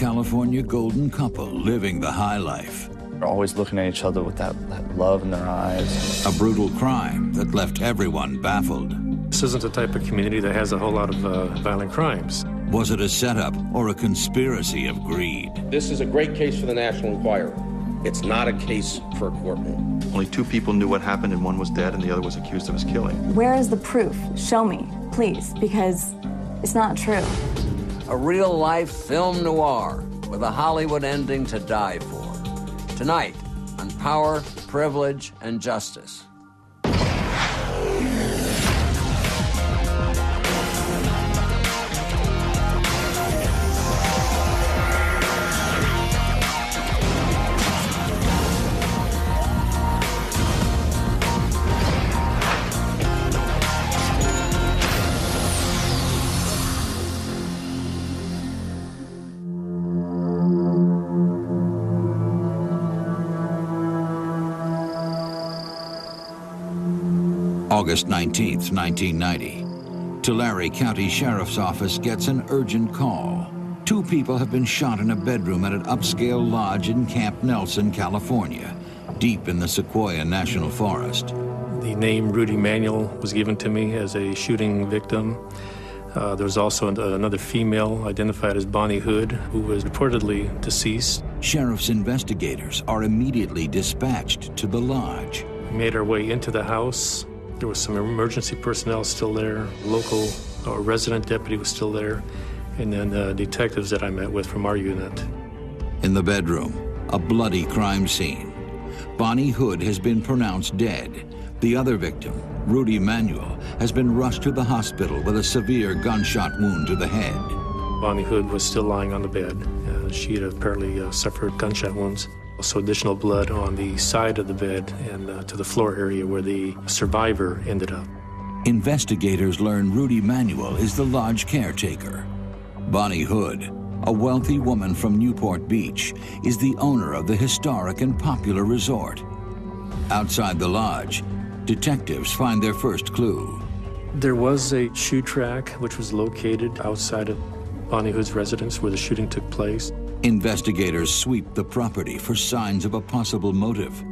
California golden couple living the high life. They're always looking at each other with that love in their eyes. A brutal crime that left everyone baffled. This isn't the type of community that has a whole lot of violent crimes. Was it a setup or a conspiracy of greed? This is a great case for the National Enquirer. It's not a case for a courtroom. Only 2 people knew what happened, and one was dead and the other was accused of his killing. Where is the proof? Show me, please, because it's not true. A real-life film noir with a Hollywood ending to die for. Tonight on Power, Privilege, and Justice. August 19th, 1990. Tulare County Sheriff's Office gets an urgent call. 2 people have been shot in a bedroom at an upscale lodge in Camp Nelson, California, deep in the Sequoia National Forest. The name Rudy Manuel was given to me as a shooting victim. There was also another female identified as Bonnie Hood, who was reportedly deceased. Sheriff's investigators are immediately dispatched to the lodge. We made our way into the house. There was some emergency personnel still there. Local resident deputy was still there. And then detectives that I met with from our unit. In the bedroom, a bloody crime scene. Bonnie Hood has been pronounced dead. The other victim, Rudy Manuel, has been rushed to the hospital with a severe gunshot wound to the head. Bonnie Hood was still lying on the bed. She had apparently suffered gunshot wounds. Also additional blood on the side of the bed and to the floor area where the survivor ended up. Investigators learn Rudy Manuel is the lodge caretaker. Bonnie Hood, a wealthy woman from Newport Beach, is the owner of the historic and popular resort. Outside the lodge, detectives find their first clue. There was a shoe track which was located outside of Bonnie Hood's residence where the shooting took place. Investigators sweep the property for signs of a possible motive.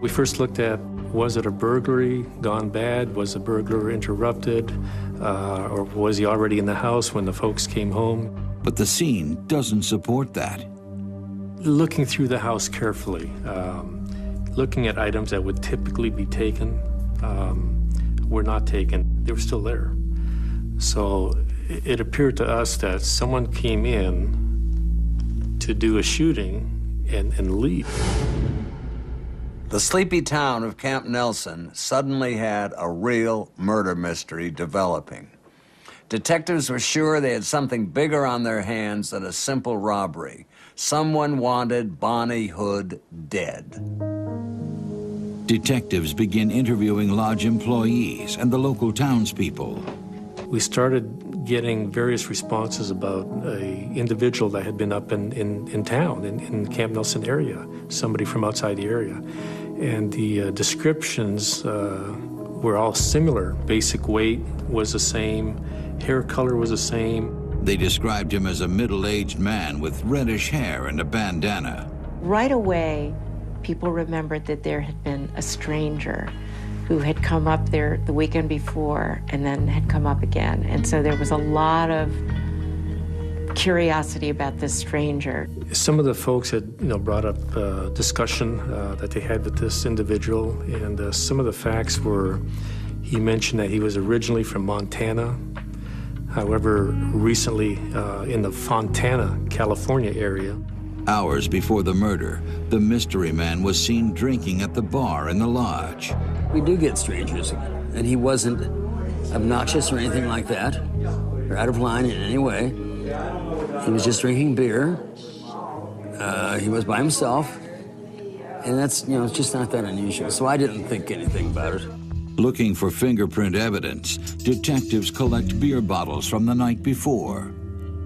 We first looked at, was it a burglary gone bad? Was the burglar interrupted? Or was he already in the house when the folks came home? But the scene doesn't support that. Looking through the house carefully, looking at items that would typically be taken, were not taken. They were still there. So it appeared to us that someone came in to do a shooting and leave. The sleepy town of Camp Nelson suddenly had a real murder mystery developing. Detectives were sure they had something bigger on their hands than a simple robbery. Someone wanted Bonnie Hood dead. Detectives begin interviewing lodge employees and the local townspeople. We started getting various responses about an individual that had been up in town, in Camp Nelson area, somebody from outside the area. And the descriptions were all similar. Basic weight was the same, hair color was the same. They described him as a middle-aged man with reddish hair and a bandana. Right away, people remembered that there had been a stranger who had come up there the weekend before and then had come up again. And so there was a lot of curiosity about this stranger. Some of the folks had brought up discussion that they had with this individual, and some of the facts were, he mentioned that he was originally from Montana. However, recently in the Fontana, California area. Hours before the murder, the mystery man was seen drinking at the bar in the lodge. We do get strangers, and he wasn't obnoxious or anything like that, or out of line in any way. He was just drinking beer. He was by himself, and that's, it's just not that unusual. So I didn't think anything about it. Looking for fingerprint evidence, detectives collect beer bottles from the night before.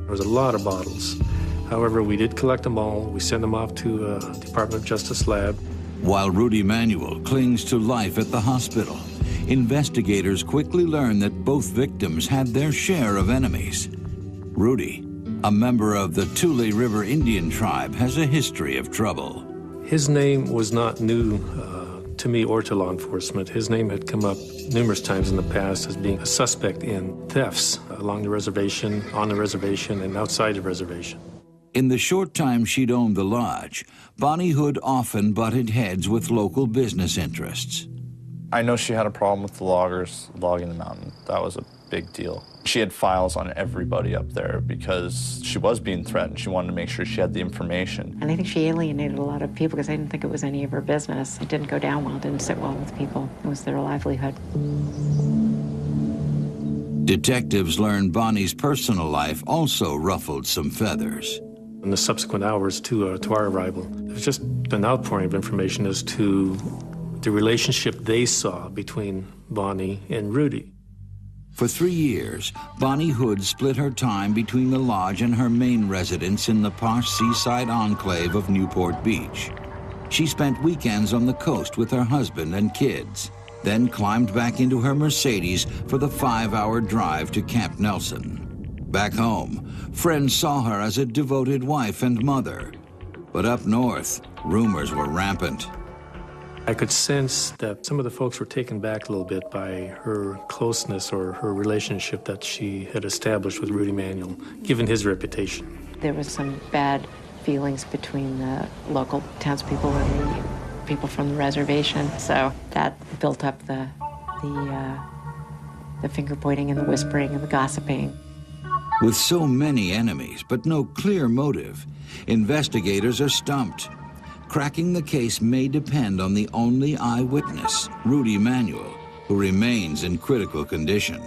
There was a lot of bottles. However, we did collect them all. We sent them off to a Department of Justice lab. While Rudy Manuel clings to life at the hospital, investigators quickly learn that both victims had their share of enemies. Rudy, a member of the Tule River Indian tribe, has a history of trouble. His name was not new to me or to law enforcement. His name had come up numerous times in the past as being a suspect in thefts along the reservation, on the reservation, and outside the reservation. In the short time she'd owned the lodge, Bonnie Hood often butted heads with local business interests. I know she had a problem with the loggers logging the mountain. That was a big deal. She had files on everybody up there because she was being threatened. She wanted to make sure she had the information. And I think she alienated a lot of people because I didn't think it was any of her business. It didn't go down well, it didn't sit well with people. It was their livelihood. Detectives learned Bonnie's personal life also ruffled some feathers. In the subsequent hours to our arrival, there's just an outpouring of information as to the relationship they saw between Bonnie and Rudy. For 3 years, Bonnie Hood split her time between the lodge and her main residence in the posh seaside enclave of Newport Beach. She spent weekends on the coast with her husband and kids, then climbed back into her Mercedes for the 5-hour drive to Camp Nelson. Back home, friends saw her as a devoted wife and mother. But up north, rumors were rampant. I could sense that some of the folks were taken back a little bit by her closeness or her relationship that she had established with Rudy Manuel, given his reputation. There was some bad feelings between the local townspeople and the people from the reservation, so that built up the finger-pointing and the whispering and the gossiping. With so many enemies, but no clear motive, investigators are stumped. Cracking the case may depend on the only eyewitness, Rudy Manuel, who remains in critical condition.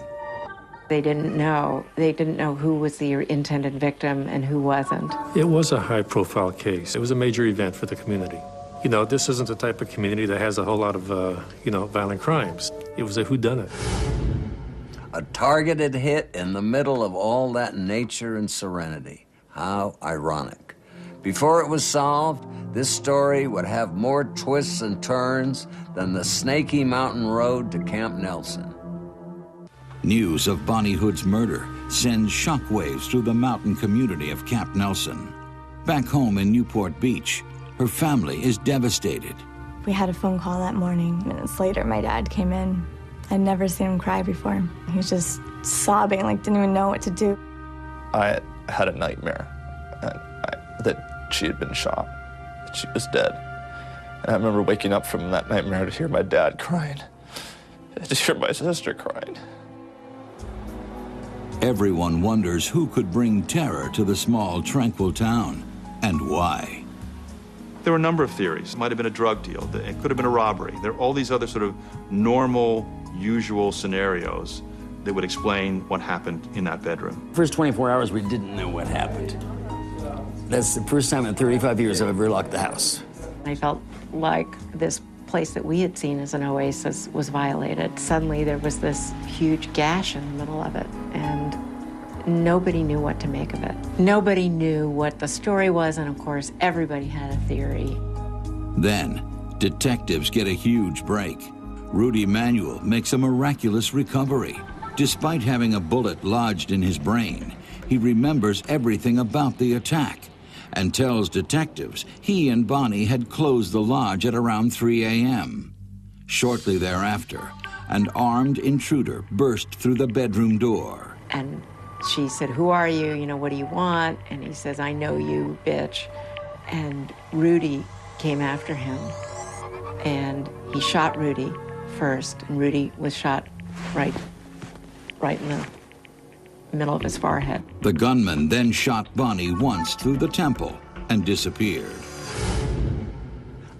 They didn't know who was the intended victim and who wasn't. It was a high-profile case. It was a major event for the community. You know, this isn't the type of community that has a whole lot of, violent crimes. It was a whodunit. A targeted hit in the middle of all that nature and serenity. How ironic. Before it was solved, this story would have more twists and turns than the snaky mountain road to Camp Nelson. News of Bonnie Hood's murder sends shockwaves through the mountain community of Camp Nelson. Back home in Newport Beach, her family is devastated. We had a phone call that morning. Minutes later, my dad came in. I'd never seen him cry before. He was just sobbing, like didn't even know what to do. I had a nightmare that she had been shot, that she was dead. And I remember waking up from that nightmare to hear my dad crying, to hear my sister crying. Everyone wonders who could bring terror to the small, tranquil town, and why. There were a number of theories. It might have been a drug deal. It could have been a robbery. There are all these other sort of normal, usual scenarios that would explain what happened in that bedroom. First 24 hours, we didn't know what happened. That's the first time in 35 years I've ever locked the house. I felt like this place that we had seen as an oasis was violated. Suddenly there was this huge gash in the middle of it, and nobody knew what to make of it. Nobody knew what the story was, and of course, everybody had a theory. Then, detectives get a huge break. Rudy Manuel makes a miraculous recovery. Despite having a bullet lodged in his brain, he remembers everything about the attack and tells detectives he and Bonnie had closed the lodge at around 3 a.m. Shortly thereafter, an armed intruder burst through the bedroom door. And she said, "Who are you? You know, what do you want?" And he says, "I know you, bitch." And Rudy came after him, and he shot Rudy first, and Rudy was shot right in the middle of his forehead. The gunman then shot Bonnie once through the temple and disappeared.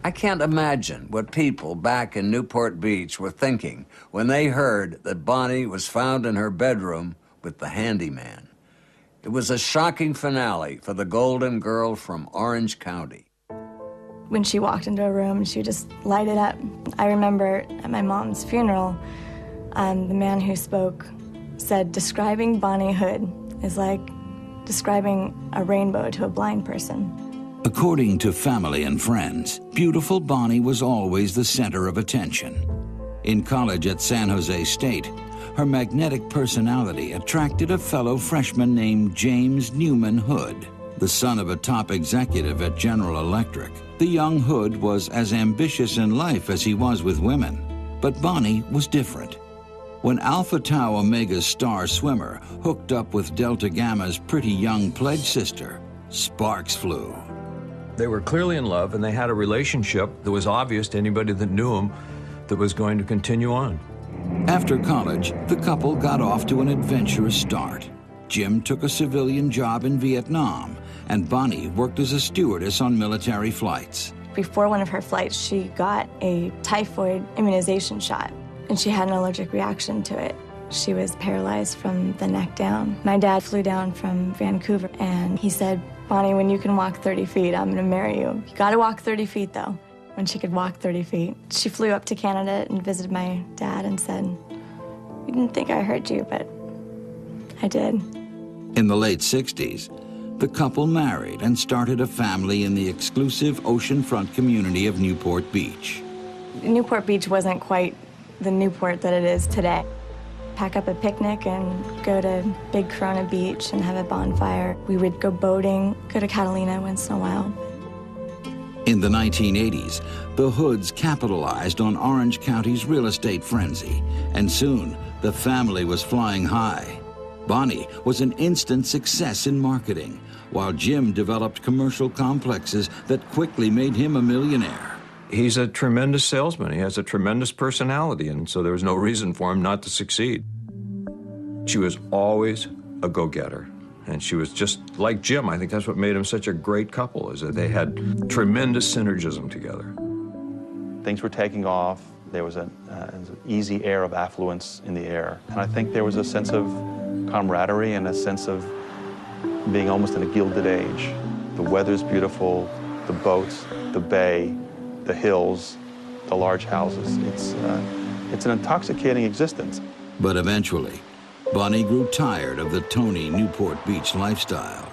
I can't imagine what people back in Newport Beach were thinking when they heard that Bonnie was found in her bedroom with the handyman. It was a shocking finale for the Golden Girl from Orange County. When she walked into a room, she would just light it up. I remember at my mom's funeral, the man who spoke said, "Describing Bonnie Hood is like describing a rainbow to a blind person." According to family and friends, beautiful Bonnie was always the center of attention. In college at San Jose State, her magnetic personality attracted a fellow freshman named James Newman Hood. The son of a top executive at General Electric, the young Hood was as ambitious in life as he was with women. But Bonnie was different. When Alpha Tau Omega's star swimmer hooked up with Delta Gamma's pretty young pledge sister, sparks flew. They were clearly in love, and they had a relationship that was obvious to anybody that knew them that was going to continue on. After college, the couple got off to an adventurous start. Jim took a civilian job in Vietnam, and Bonnie worked as a stewardess on military flights. Before one of her flights, she got a typhoid immunization shot, and she had an allergic reaction to it. She was paralyzed from the neck down. My dad flew down from Vancouver, and he said, "Bonnie, when you can walk 30 feet, I'm gonna marry you. You gotta walk 30 feet, though." When she could walk 30 feet, she flew up to Canada and visited my dad and said, "You didn't think I hurt you, but I did." In the late 60s, the couple married and started a family in the exclusive oceanfront community of Newport Beach. Newport Beach wasn't quite the Newport that it is today. Pack up a picnic and go to Big Corona Beach and have a bonfire. We would go boating, go to Catalina once in a while. In the 1980s, the Hoods capitalized on Orange County's real estate frenzy, and soon the family was flying high. Bonnie was an instant success in marketing, while Jim developed commercial complexes that quickly made him a millionaire. He's a tremendous salesman. He has a tremendous personality, and so there was no reason for him not to succeed. She was always a go-getter, and she was just like Jim. I think that's what made them such a great couple, is that they had tremendous synergism together. Things were taking off. There was an easy air of affluence in the air, and I think there was a sense of camaraderie and a sense of being almost in a gilded age. The weather's beautiful, the boats, the bay, the hills, the large houses. It's an intoxicating existence. But eventually, Bonnie grew tired of the Tony Newport Beach lifestyle.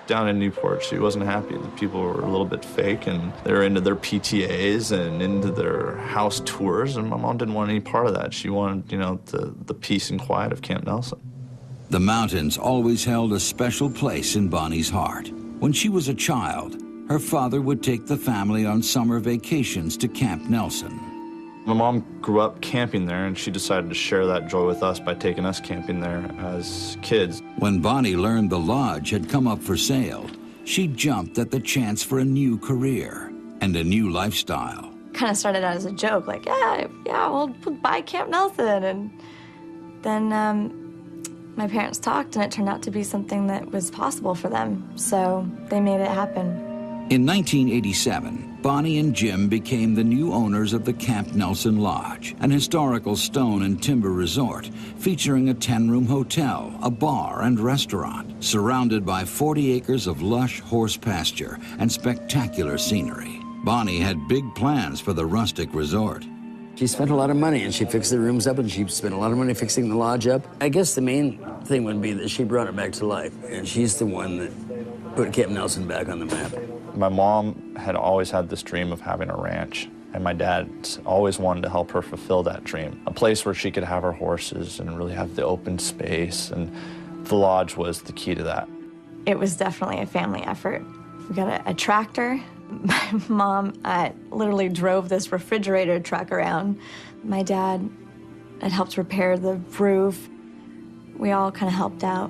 Down in Newport, she wasn't happy. The people were a little bit fake, and they were into their PTAs and into their house tours, and my mom didn't want any part of that. She wanted, the peace and quiet of Camp Nelson. The mountains always held a special place in Bonnie's heart. When she was a child, her father would take the family on summer vacations to Camp Nelson. My mom grew up camping there, and she decided to share that joy with us by taking us camping there as kids. When Bonnie learned the lodge had come up for sale, she jumped at the chance for a new career and a new lifestyle. Kind of started out as a joke, like, yeah, we'll buy Camp Nelson. And then my parents talked, and it turned out to be something that was possible for them, so they made it happen. In 1987, Bonnie and Jim became the new owners of the Camp Nelson Lodge, an historical stone and timber resort featuring a 10-room hotel, a bar, and restaurant, surrounded by 40 acres of lush horse pasture and spectacular scenery. Bonnie had big plans for the rustic resort. She spent a lot of money, and she fixed the rooms up, and she spent a lot of money fixing the lodge up. I guess the main thing would be that she brought it back to life, and she's the one that put Camp Nelson back on the map. My mom had always had this dream of having a ranch, and my dad always wanted to help her fulfill that dream. A place where she could have her horses and really have the open space, and the lodge was the key to that. It was definitely a family effort. We got a tractor. My mom literally drove this refrigerator truck around. My dad had helped repair the roof. We all kind of helped out.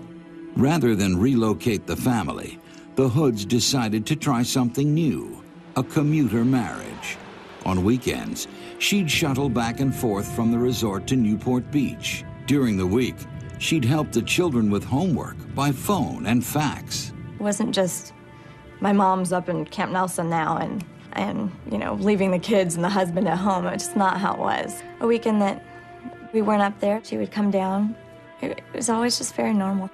Rather than relocate the family, the Hoods decided to try something new, a commuter marriage. On weekends, she'd shuttle back and forth from the resort to Newport Beach. During the week, she'd help the children with homework by phone and fax. It wasn't just my mom's up in Camp Nelson now and leaving the kids and the husband at home. It's just not how it was. A weekend that we weren't up there, she would come down. It was always just very normal.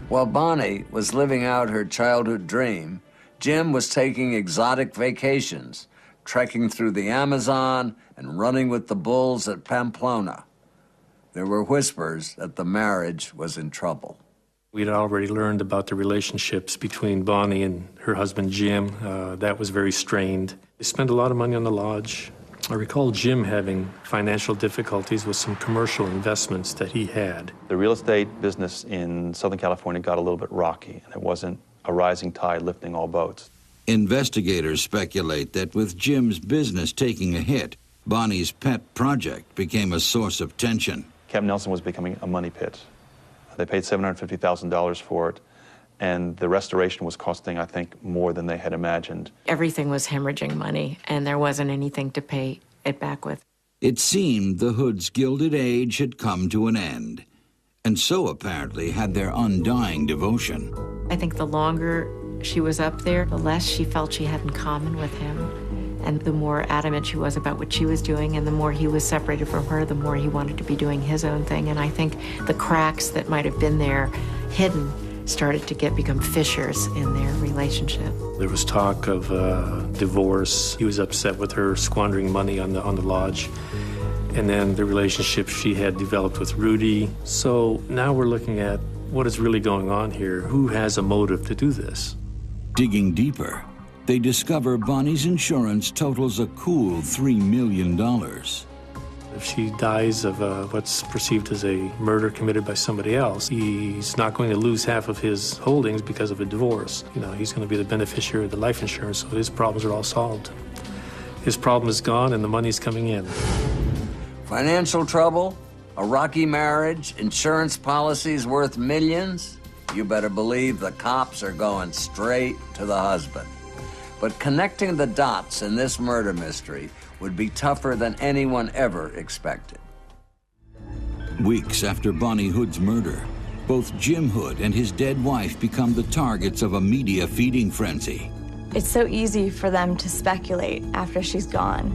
While Bonnie was living out her childhood dream, Jim was taking exotic vacations, trekking through the Amazon and running with the bulls at Pamplona. There were whispers that the marriage was in trouble. We'd already learned about the relationships between Bonnie and her husband, Jim. That was very strained. They spent a lot of money on the lodge. I recall Jim having financial difficulties with some commercial investments that he had. The real estate business in Southern California got a little bit rocky, and it wasn't a rising tide lifting all boats. Investigators speculate that with Jim's business taking a hit, Bonnie's pet project became a source of tension. Camp Nelson was becoming a money pit. They paid $750,000 for it, and the restoration was costing, I think, more than they had imagined. Everything was hemorrhaging money, and there wasn't anything to pay it back with. It seemed the Hood's gilded age had come to an end, and so apparently had their undying devotion. I think the longer she was up there, the less she felt she had in common with him. And the more adamant she was about what she was doing, and the more he was separated from her, the more he wanted to be doing his own thing. And I think the cracks that might have been there hidden started to become fissures in their relationship. There was talk of divorce. He was upset with her squandering money on the lodge. And then the relationship she had developed with Rudy. So now we're looking at what is really going on here. Who has a motive to do this? Digging deeper, they discover Bonnie's insurance totals a cool $3 million. If she dies of what's perceived as a murder committed by somebody else, he's not going to lose half of his holdings because of a divorce. You know, he's going to be the beneficiary of the life insurance, so his problems are all solved. His problem is gone and the money's coming in. Financial trouble, a rocky marriage, insurance policies worth millions. You better believe the cops are going straight to the husband. But connecting the dots in this murder mystery would be tougher than anyone ever expected. Weeks after Bonnie Hood's murder, both Jim Hood and his dead wife become the targets of a media feeding frenzy. It's so easy for them to speculate after she's gone.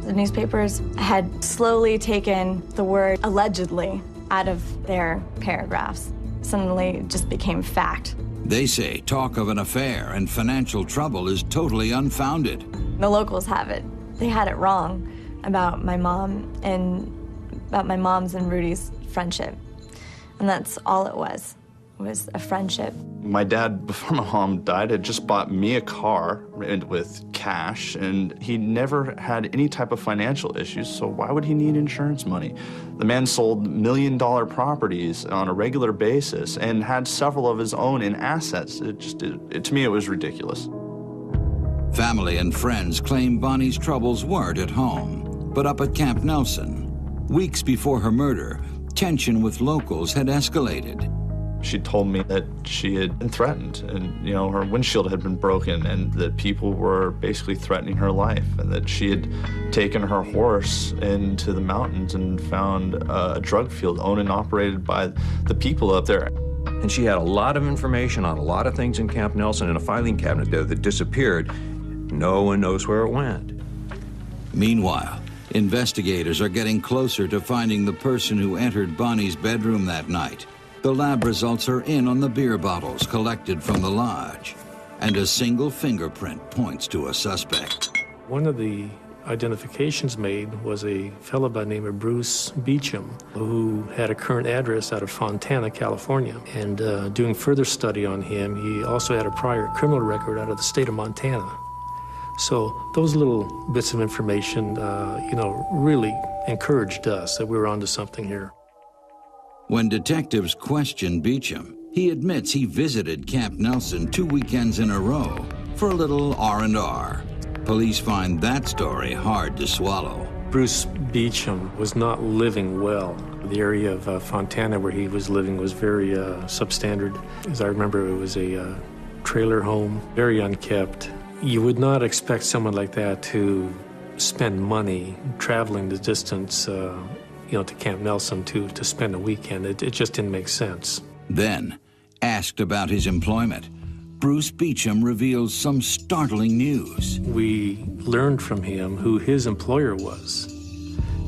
The newspapers had slowly taken the word allegedly out of their paragraphs. Suddenly it just became fact. They say talk of an affair and financial trouble is totally unfounded. The locals have it. They had it wrong about my mom and about my mom's and Rudy's friendship. And that's all it was a friendship. My dad, before my mom died, had just bought me a car with cash, and he never had any type of financial issues, so why would he need insurance money? The man sold $1 million properties on a regular basis and had several of his own in assets. To me, it was ridiculous. Family and friends claim Bonnie's troubles weren't at home, but up at Camp Nelson. Weeks before her murder, tension with locals had escalated. She told me that she had been threatened, and her windshield had been broken, and that people were basically threatening her life, and that she had taken her horse into the mountains and found a drug field owned and operated by the people up there. And she had a lot of information on a lot of things in Camp Nelson in a filing cabinet there that disappeared. No one knows where it went. Meanwhile, investigators are getting closer to finding the person who entered Bonnie's bedroom that night. The lab results are in on the beer bottles collected from the lodge, and a single fingerprint points to a suspect. One of the identifications made was a fellow by the name of Bruce Beauchamps, who had a current address out of Fontana, California. And doing further study on him, he also had a prior criminal record out of the state of Montana. So those little bits of information, really encouraged us that we were onto something here. When detectives question Beauchamp, he admits he visited Camp Nelson 2 weekends in a row for a little R&R. Police find that story hard to swallow. Bruce Beauchamp was not living well. The area of Fontana where he was living was very substandard. As I remember, it was a trailer home, very unkept. You would not expect someone like that to spend money traveling the distance to Camp Nelson to spend a weekend. It just didn't make sense. Then, asked about his employment, Bruce Beauchamp reveals some startling news. We learned from him who his employer was,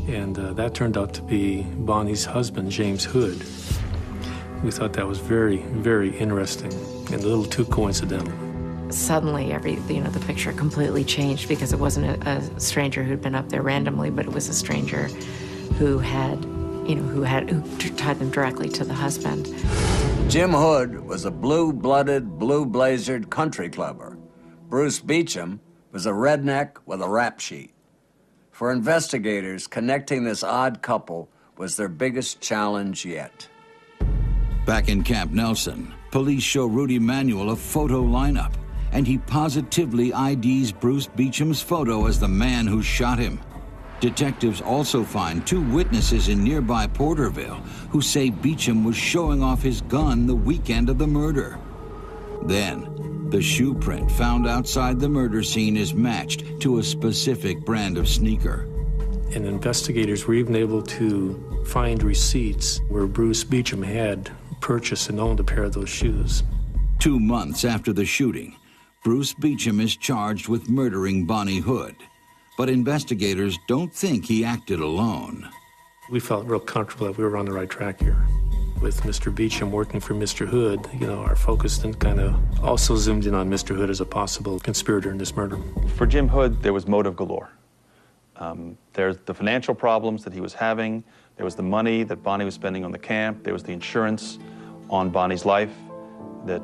and that turned out to be Bonnie's husband, James Hood. We thought that was very, very interesting and a little too coincidental. Suddenly, the picture completely changed because it wasn't a stranger who'd been up there randomly, but it was a stranger who tied them directly to the husband. Jim Hood was a blue-blooded, blue-blazered country clubber. Bruce Beauchamp was a redneck with a rap sheet. For investigators, connecting this odd couple was their biggest challenge yet. Back in Camp Nelson, police show Rudy Manuel a photo lineup, and he positively IDs Bruce Beauchamp's photo as the man who shot him. Detectives also find 2 witnesses in nearby Porterville who say Beauchamp was showing off his gun the weekend of the murder. Then, the shoe print found outside the murder scene is matched to a specific brand of sneaker. And investigators were even able to find receipts where Bruce Beauchamp had purchased and owned a pair of those shoes. 2 months after the shooting, Bruce Beauchamp is charged with murdering Bonnie Hood. But investigators don't think he acted alone. We felt real comfortable that we were on the right track here. With Mr. Beauchamp working for Mr. Hood, our focus then kind of also zoomed in on Mr. Hood as a possible conspirator in this murder. For Jim Hood, there was motive galore. There's the financial problems that he was having. There was the money that Bonnie was spending on the camp. There was the insurance on Bonnie's life that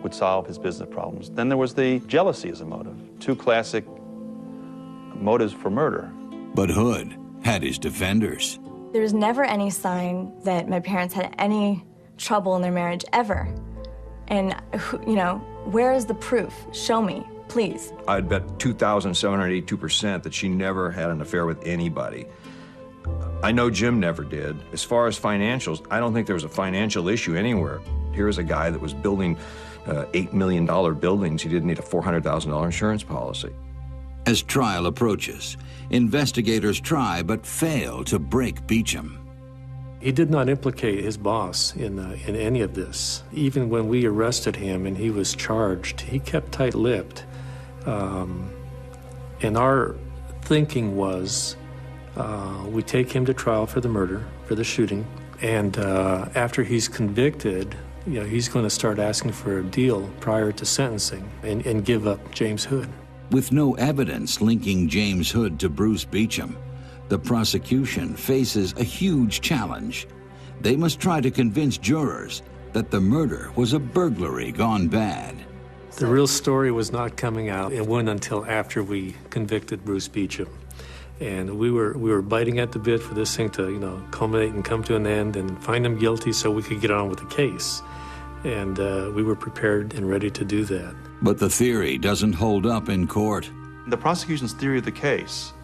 would solve his business problems. Then there was the jealousy as a motive. 2 classic motives for murder. But Hood had his defenders. There was never any sign that my parents had any trouble in their marriage, ever. And, where is the proof? Show me, please. I'd bet 2,782% that she never had an affair with anybody. I know Jim never did. As far as financials, I don't think there was a financial issue anywhere. Here's a guy that was building $8 million buildings. He didn't need a $400,000 insurance policy. As trial approaches, investigators try but fail to break Beauchamp. He did not implicate his boss in any of this. Even when we arrested him and he was charged, he kept tight-lipped. And our thinking was, we take him to trial for the murder, for the shooting, and after he's convicted, he's going to start asking for a deal prior to sentencing and give up James Hood. With no evidence linking James Hood to Bruce Beauchamp, the prosecution faces a huge challenge. They must try to convince jurors that the murder was a burglary gone bad. The real story was not coming out. It wasn't until after we convicted Bruce Beauchamp. And we were biting at the bit for this thing to, culminate and come to an end and find him guilty so we could get on with the case. And we were prepared and ready to do that. But the theory doesn't hold up in court. The prosecution's theory of the case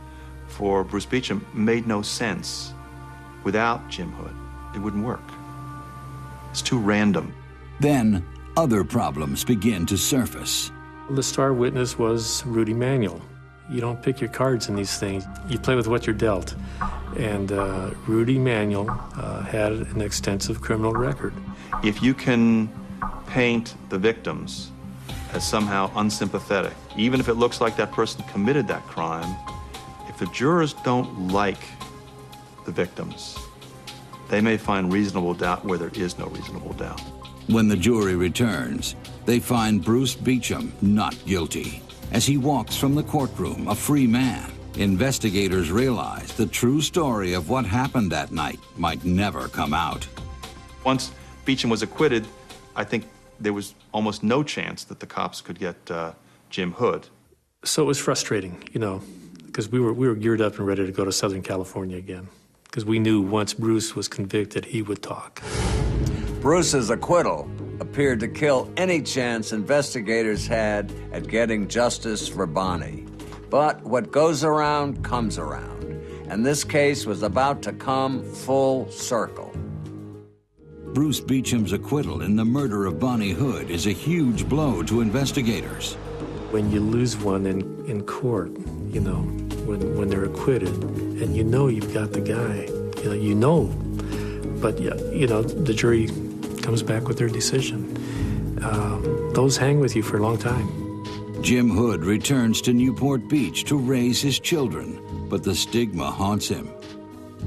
for Bruce Beauchamp made no sense. Without Jim Hood, it wouldn't work. It's too random. Then other problems begin to surface. The star witness was Rudy Manuel. You don't pick your cards in these things. You play with what you're dealt. And Rudy Manuel had an extensive criminal record. If you can paint the victims as somehow unsympathetic, even if it looks like that person committed that crime, if the jurors don't like the victims, they may find reasonable doubt where there is no reasonable doubt. When the jury returns, they find Bruce Beauchamp not guilty. As he walks from the courtroom, a free man, investigators realize the true story of what happened that night might never come out. Once Beauchamp was acquitted, I think there was almost no chance that the cops could get Jim Hood. So it was frustrating, because we were geared up and ready to go to Southern California again, because we knew once Bruce was convicted, he would talk. Bruce's acquittal appeared to kill any chance investigators had at getting justice for Bonnie. But what goes around comes around, and this case was about to come full circle. Bruce Beauchamp's acquittal in the murder of Bonnie Hood is a huge blow to investigators. When you lose one in court, when they're acquitted, and you've got the guy, but the jury comes back with their decision. Those hang with you for a long time. Jim Hood returns to Newport Beach to raise his children, but the stigma haunts him.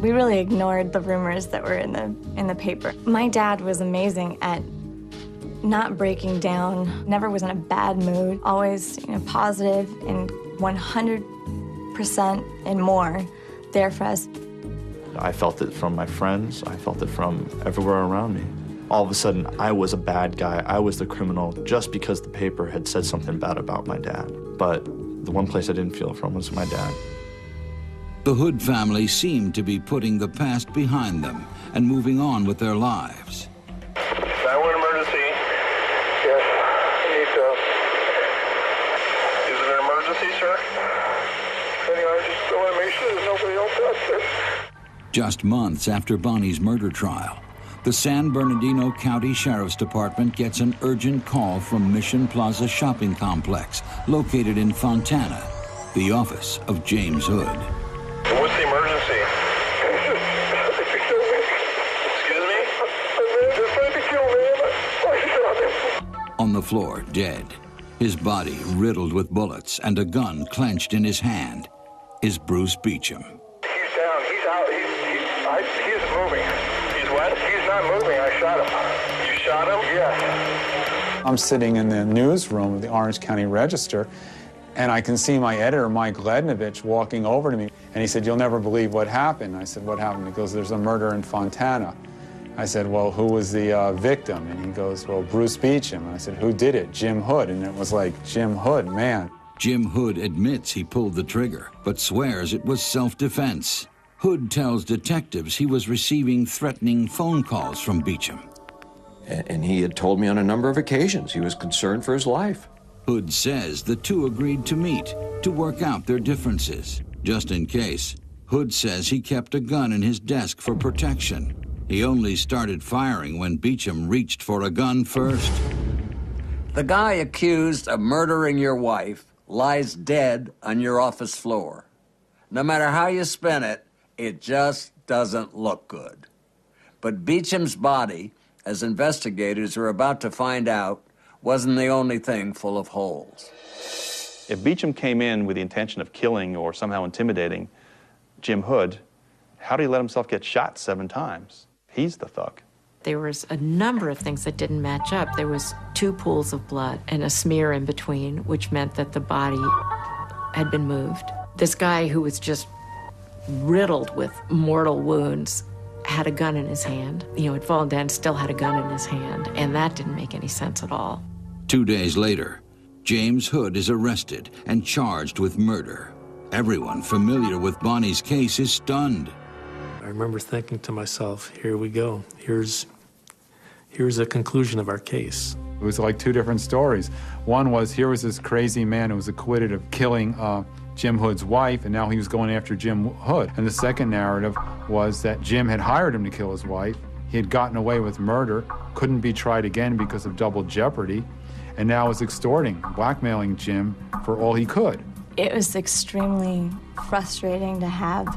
We really ignored the rumors that were in the paper. My dad was amazing at not breaking down, never was in a bad mood, always positive and 100% and more there for us. I felt it from my friends. I felt it from everywhere around me. All of a sudden, I was a bad guy. I was the criminal just because the paper had said something bad about my dad. But the one place I didn't feel it from was my dad. The Hood family seemed to be putting the past behind them and moving on with their lives. 911 emergency. Yes, I need to. Is it an emergency, sir? Anyway, I just want to make sure there's nobody else out there. Just months after Bonnie's murder trial, the San Bernardino County Sheriff's Department gets an urgent call from Mission Plaza Shopping Complex, located in Fontana, the office of James Hood. What's the emergency? Excuse me? They're trying to kill me. On the floor, dead, his body riddled with bullets and a gun clenched in his hand, is Bruce Beauchamp. He's down. He's out. He's moving. He's what? He's not moving. I shot him. You shot him? Yes. I'm sitting in the newsroom of the Orange County Register, and I can see my editor, Mike Lednovich, walking over to me. And he said, "You'll never believe what happened." I said, "What happened?" He goes, "There's a murder in Fontana." I said, "Well, who was the victim?" And he goes, "Well, Bruce Beauchamp." And I said, "Who did it?" "Jim Hood." And it was like, Jim Hood, man. Jim Hood admits he pulled the trigger, but swears it was self-defense. Hood tells detectives he was receiving threatening phone calls from Beauchamp. And he had told me on a number of occasions he was concerned for his life. Hood says the two agreed to meet to work out their differences. Just in case, Hood says he kept a gun in his desk for protection. He only started firing when Beauchamp reached for a gun first. The guy accused of murdering your wife lies dead on your office floor. No matter how you spin it, it just doesn't look good. But Beauchamp's body, as investigators are about to find out, wasn't the only thing full of holes. If Beauchamp came in with the intention of killing or somehow intimidating Jim Hood, how did he let himself get shot 7 times? He's the thug. There was a number of things that didn't match up. There was 2 pools of blood and a smear in between, which meant that the body had been moved. This guy who was just riddled with mortal wounds had a gun in his hand. You know, had fallen down, still had a gun in his hand, and that didn't make any sense at all. 2 days later, James Hood is arrested and charged with murder. Everyone familiar with Bonnie's case is stunned. I remember thinking to myself, here we go. Here's a conclusion of our case. It was like 2 different stories. One was, here was this crazy man who was acquitted of killing Jim Hood's wife, and now he was going after Jim Hood. And the second narrative was that Jim had hired him to kill his wife. He had gotten away with murder, couldn't be tried again because of double jeopardy, and now was extorting, blackmailing Jim for all he could. It was extremely frustrating to have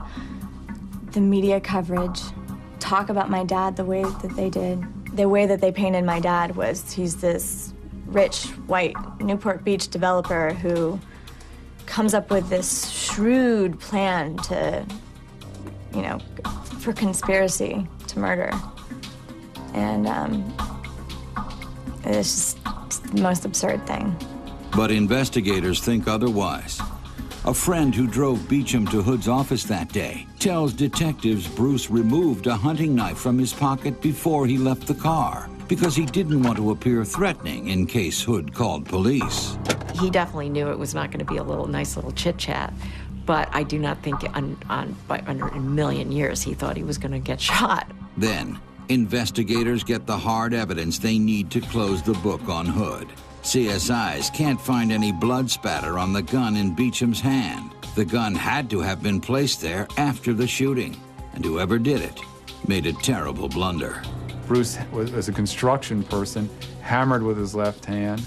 the media coverage talk about my dad the way that they did. The way that they painted my dad was he's this rich, white Newport Beach developer who comes up with this shrewd plan to, you know, for conspiracy to murder. And it's just the most absurd thing. But investigators think otherwise. A friend who drove Beauchamp to Hood's office that day tells detectives Bruce removed a hunting knife from his pocket before he left the car because he didn't want to appear threatening in case Hood called police. He definitely knew it was not going to be a nice little chit-chat, but I do not think under a million years he thought he was going to get shot. Then, investigators get the hard evidence they need to close the book on Hood. CSIs can't find any blood spatter on the gun in Beauchamp's hand. The gun had to have been placed there after the shooting, and whoever did it made a terrible blunder. Bruce was a construction person, hammered with his left hand,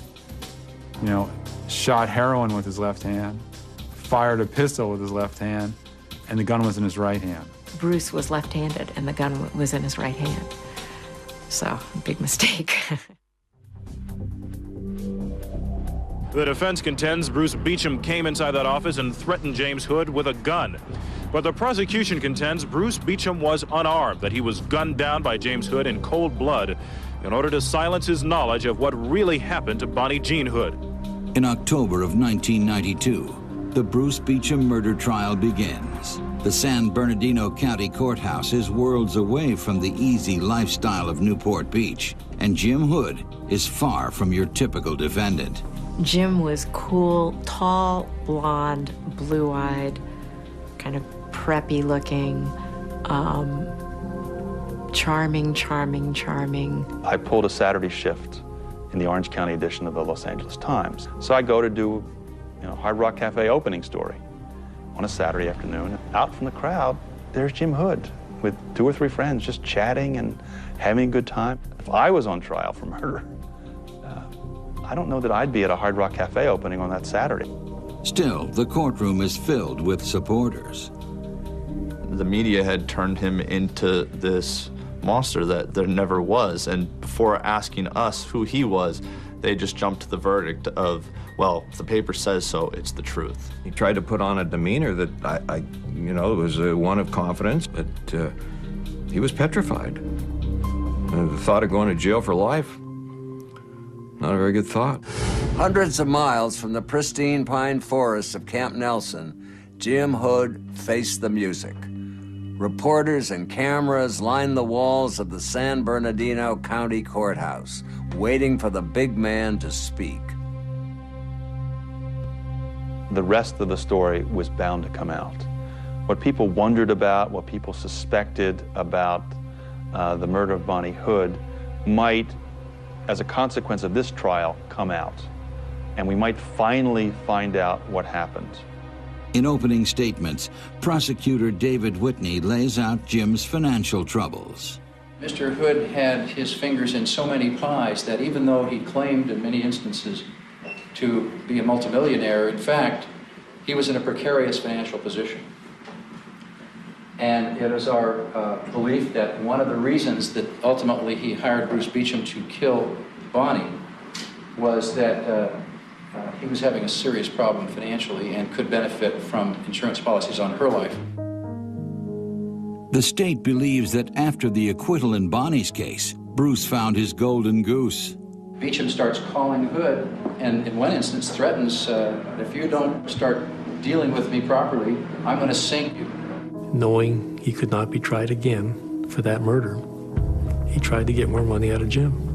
you know, shot heroin with his left hand, fired a pistol with his left hand, and the gun was in his right hand. Bruce was left-handed, and the gun was in his right hand. So, big mistake. The defense contends Bruce Beauchamp came inside that office and threatened James Hood with a gun. But the prosecution contends Bruce Beauchamp was unarmed, that he was gunned down by James Hood in cold blood in order to silence his knowledge of what really happened to Bonnie Jean Hood. In October of 1992, the Bruce Beauchamp murder trial begins. The San Bernardino County Courthouse is worlds away from the easy lifestyle of Newport Beach, and Jim Hood is far from your typical defendant. Jim was cool, tall, blonde, blue-eyed, kind of preppy looking, charming. I pulled a Saturday shift in the Orange County edition of the Los Angeles Times. So I go to do, Hard Rock Cafe opening story on a Saturday afternoon. Out from the crowd, there's Jim Hood with 2 or 3 friends just chatting and having a good time. If I was on trial for murder, I don't know that I'd be at a Hard Rock Cafe opening on that Saturday. Still, the courtroom is filled with supporters. The media had turned him into this monster that there never was, and before asking us who he was, they just jumped to the verdict of, well, if the paper says so, it's the truth. He tried to put on a demeanor that was one of confidence, but he was petrified. And the thought of going to jail for life, not a very good thought. Hundreds of miles from the pristine pine forests of Camp Nelson, Jim Hood faced the music. Reporters and cameras lined the walls of the San Bernardino County Courthouse, waiting for the big man to speak. The rest of the story was bound to come out. What people wondered about, what people suspected about the murder of Bonnie Hood might, as a consequence of this trial, come out. And we might finally find out what happened. In opening statements, prosecutor David Whitney lays out Jim's financial troubles. Mr. Hood had his fingers in so many pies that even though he claimed in many instances to be a multimillionaire, in fact, he was in a precarious financial position. And it is our belief that one of the reasons that ultimately he hired Bruce Beauchamp to kill Bonnie was that he was having a serious problem financially and could benefit from insurance policies on her life. The state believes that after the acquittal in Bonnie's case, Bruce found his golden goose. Beauchamp starts calling Hood, and in one instance threatens, if you don't start dealing with me properly, I'm going to sink you. Knowing he could not be tried again for that murder, he tried to get more money out of Jim.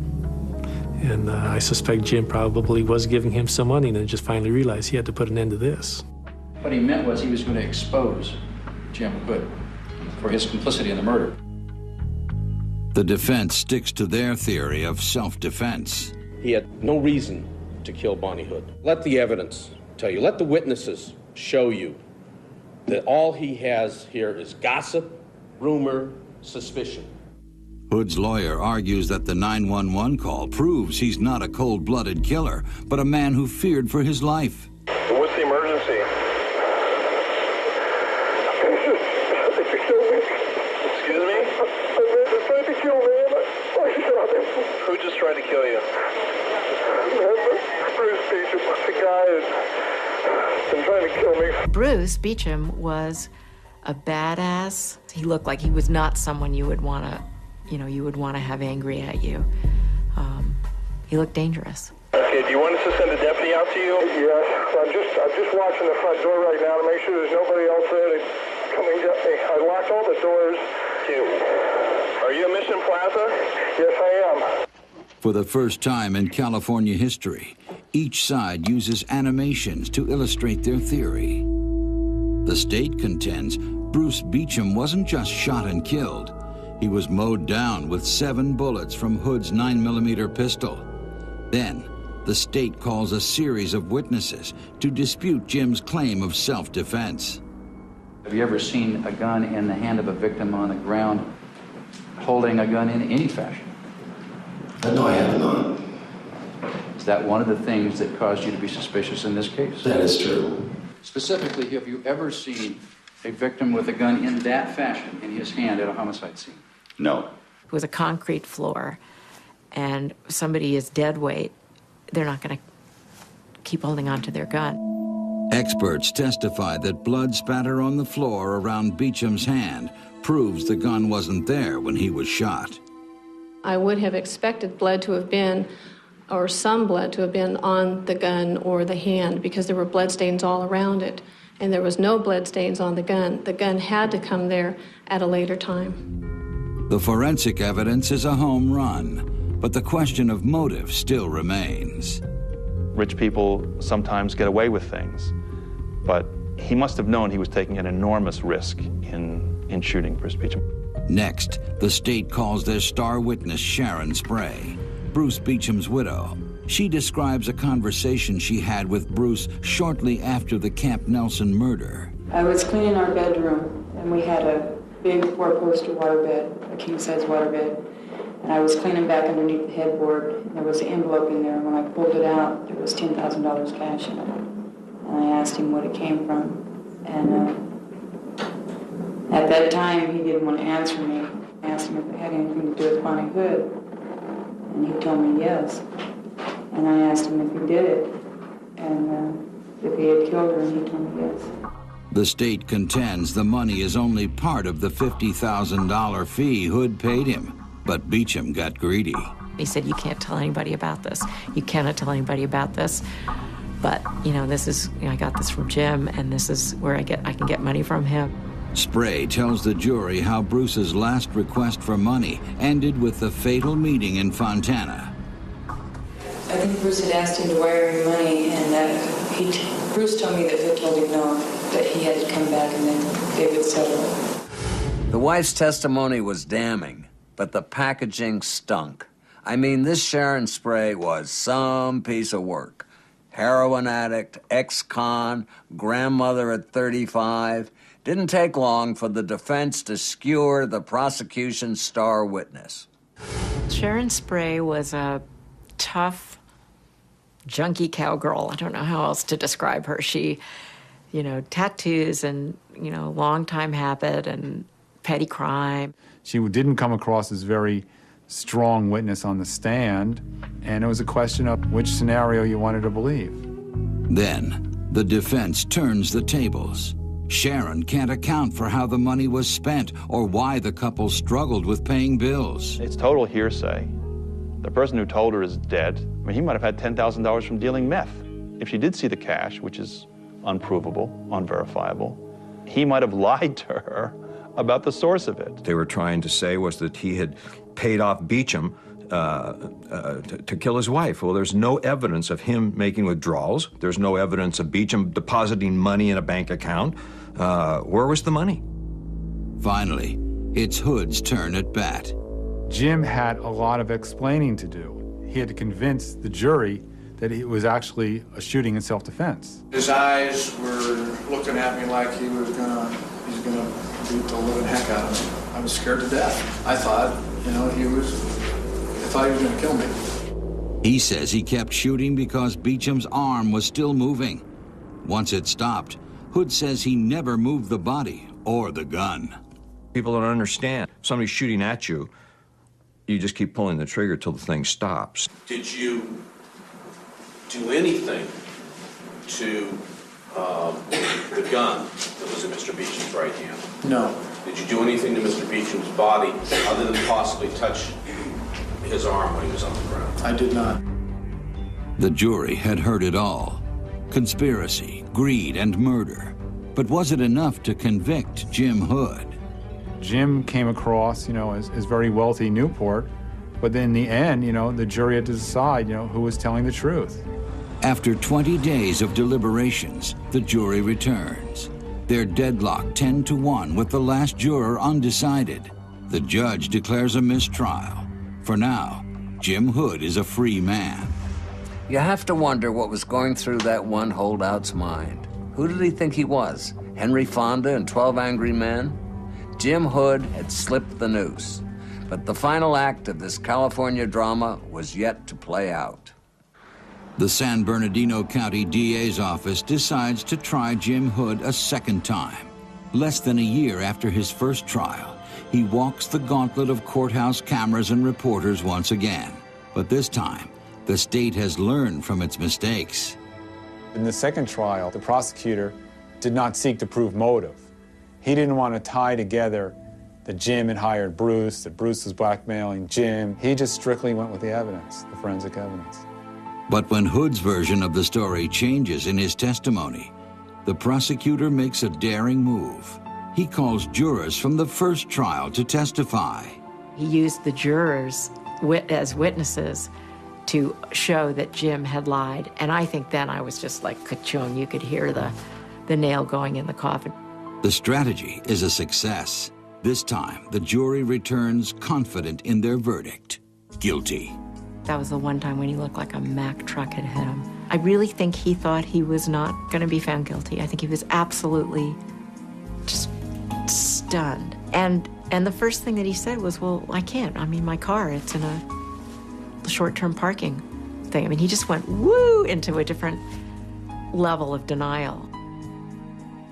And I suspect Jim probably was giving him some money and then just finally realized he had to put an end to this. What he meant was he was going to expose Jim Hood for his complicity in the murder. The defense sticks to their theory of self-defense. He had no reason to kill Bonnie Hood. Let the evidence tell you, let the witnesses show you that all he has here is gossip, rumor, suspicion. Hood's lawyer argues that the 911 call proves he's not a cold-blooded killer, but a man who feared for his life. What's the emergency? They killed me. Excuse me? They tried to kill me and I shot him. Who just tried to kill you? Bruce Beauchamp, the guy who's been trying to kill me. Bruce Beauchamp was a badass. He looked like he was not someone you would want to have angry at you. He looked dangerous. Okay, do you want us to send a deputy out to you? Yes, I'm just watching the front door right now to make sure there's nobody else there to come and get me. I locked all the doors. Are you at Mission Plaza? Yes, I am. For the first time in California history, each side uses animations to illustrate their theory. The state contends Bruce Beauchamp wasn't just shot and killed. He was mowed down with 7 bullets from Hood's 9mm pistol. Then, the state calls a series of witnesses to dispute Jim's claim of self-defense. Have you ever seen a gun in the hand of a victim on the ground holding a gun in any fashion? No, I have not. Is that one of the things that caused you to be suspicious in this case? That is true. Specifically, have you ever seen a victim with a gun in that fashion in his hand at a homicide scene? No. It was a concrete floor, and somebody is dead weight, they're not going to keep holding on to their gun. Experts testify that blood spatter on the floor around Beauchamp's hand proves the gun wasn't there when he was shot. I would have expected blood to have been, or some blood to have been on the gun or the hand, because there were blood stains all around it, and there was no blood stains on the gun. The gun had to come there at a later time. The forensic evidence is a home run, but the question of motive still remains. Rich people sometimes get away with things, but He must have known he was taking an enormous risk in shooting Bruce Beauchamp. Next, the state calls their star witness Sharon Spray, Bruce Beauchamp's widow. She describes a conversation she had with Bruce shortly after the Camp Nelson murder. I was cleaning our bedroom, and we had a big four-poster waterbed, a king-size waterbed, and I was cleaning back underneath the headboard, and there was an envelope in there, and when I pulled it out, there was $10,000 cash in it. And I asked him what it came from, and at that time, he didn't want to answer me. I asked him if it had anything to do with Bonnie Hood, and he told me yes. And I asked him if he did it, and if he had killed her, and he told me yes. The state contends the money is only part of the $50,000 fee Hood paid him, but Beauchamp got greedy. He said, you can't tell anybody about this. You cannot tell anybody about this. But, you know, this is, you know, I got this from Jim, and this is where I can get money from him. Spray tells the jury how Bruce's last request for money ended with the fatal meeting in Fontana. I think Bruce had asked him to wire him money, and Bruce told me that Hood told him no, that he had to come back and then they would settle it. The wife's testimony was damning, but the packaging stunk. I mean, this Sharon Spray was some piece of work. Heroin addict, ex-con, grandmother at 35. Didn't take long for the defense to skewer the prosecution's star witness. Sharon Spray was a tough, junkie cowgirl. I don't know how else to describe her. She, you know, tattoos and, you know, long-time habit and petty crime. She didn't come across as very strong witness on the stand, and it was a question of which scenario you wanted to believe. Then, the defense turns the tables. Sharon can't account for how the money was spent or why the couple struggled with paying bills. It's total hearsay. The person who told her is dead. I mean, he might have had $10,000 from dealing meth. If she did see the cash, which is unprovable, unverifiable, he might have lied to her about the source of it. They were trying to say was that he had paid off Beauchamp to kill his wife. Well, there's no evidence of him making withdrawals. There's no evidence of Beauchamp depositing money in a bank account. Where was the money? Finally, it's Hood's turn at bat. Jim had a lot of explaining to do. He had to convince the jury that it was actually a shooting in self-defense. His eyes were looking at me like he was gonna beat the living heck out of me. I was scared to death. I thought, you know, he was gonna kill me. He says he kept shooting because Beauchamp's arm was still moving. Once it stopped, Hood says he never moved the body or the gun. People don't understand. If somebody's shooting at you, you just keep pulling the trigger till the thing stops. Did you do anything to the gun that was in Mr. Beauchamp's right hand? No. Did you do anything to Mr. Beauchamp's body other than possibly touch his arm when he was on the ground? I did not. The jury had heard it all. Conspiracy, greed, and murder. But was it enough to convict Jim Hood? Jim came across, you know, as very wealthy Newport, but then in the end, you know, the jury had to decide, you know, who was telling the truth. After 20 days of deliberations, the jury returns. They're deadlocked 10-1 with the last juror undecided. The judge declares a mistrial. For now, Jim Hood is a free man. You have to wonder what was going through that one holdout's mind. Who did he think he was? Henry Fonda and 12 Angry Men? Jim Hood had slipped the noose. But the final act of this California drama was yet to play out. The San Bernardino County DA's office decides to try Jim Hood a second time. Less than a year after his first trial, he walks the gauntlet of courthouse cameras and reporters once again. But this time, the state has learned from its mistakes. In the second trial, the prosecutor did not seek to prove motive. He didn't want to tie together that Jim had hired Bruce, that Bruce was blackmailing Jim. He just strictly went with the evidence, the forensic evidence. But when Hood's version of the story changes in his testimony, the prosecutor makes a daring move. He calls jurors from the first trial to testify. He used the jurors as witnesses to show that Jim had lied. And I think then I was just like ka-chung. You could hear the the nail going in the coffin. The strategy is a success. This time, the jury returns confident in their verdict: guilty. That was the one time when he looked like a Mack truck had hit him. I really think he thought he was not going to be found guilty. I think he was absolutely just stunned. And the first thing that he said was, well, I can't. I mean, my car, it's in a short-term parking thing. I mean, he just went woo into a different level of denial.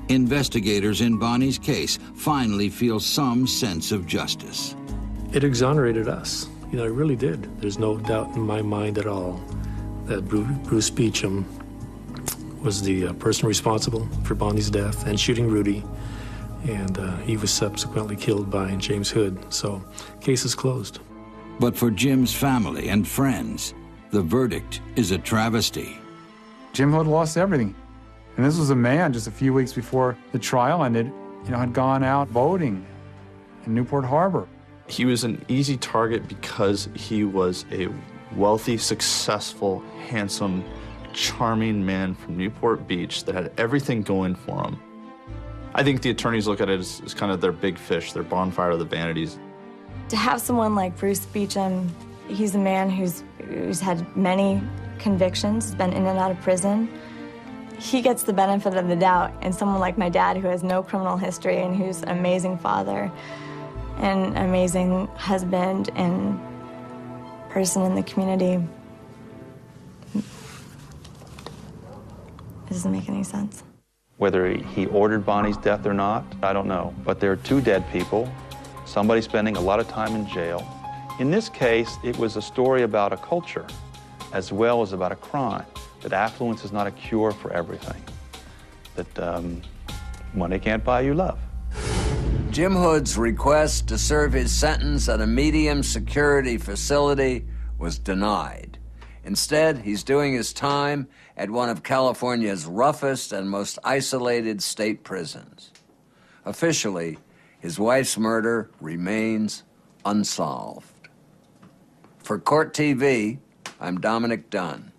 Investigators in Bonnie's case finally feel some sense of justice. It exonerated us. You know, it really did. There's no doubt in my mind at all that Bruce Beauchamp was the person responsible for Bonnie's death and shooting Rudy, and he was subsequently killed by James Hood. So, case is closed. But for Jim's family and friends, the verdict is a travesty. Jim Hood lost everything. And this was a man just a few weeks before the trial ended, had gone out boating in Newport Harbor. He was an easy target because he was a wealthy, successful, handsome, charming man from Newport Beach that had everything going for him. I think the attorneys look at it as kind of their big fish, their bonfire of the vanities. To have someone like Bruce Beauchamp, he's a man who's had many convictions, been in and out of prison. He gets the benefit of the doubt, and someone like my dad who has no criminal history and who's an amazing father and amazing husband and person in the community. It doesn't make any sense. Whether he ordered Bonnie's death or not, I don't know. But there are two dead people, somebody spending a lot of time in jail. In this case, it was a story about a culture as well as about a crime. That affluence is not a cure for everything. That money can't buy you love. Jim Hood's request to serve his sentence at a medium security facility was denied. Instead, he's doing his time at one of California's roughest and most isolated state prisons. Officially, his wife's murder remains unsolved. For Court TV, I'm Dominick Dunne.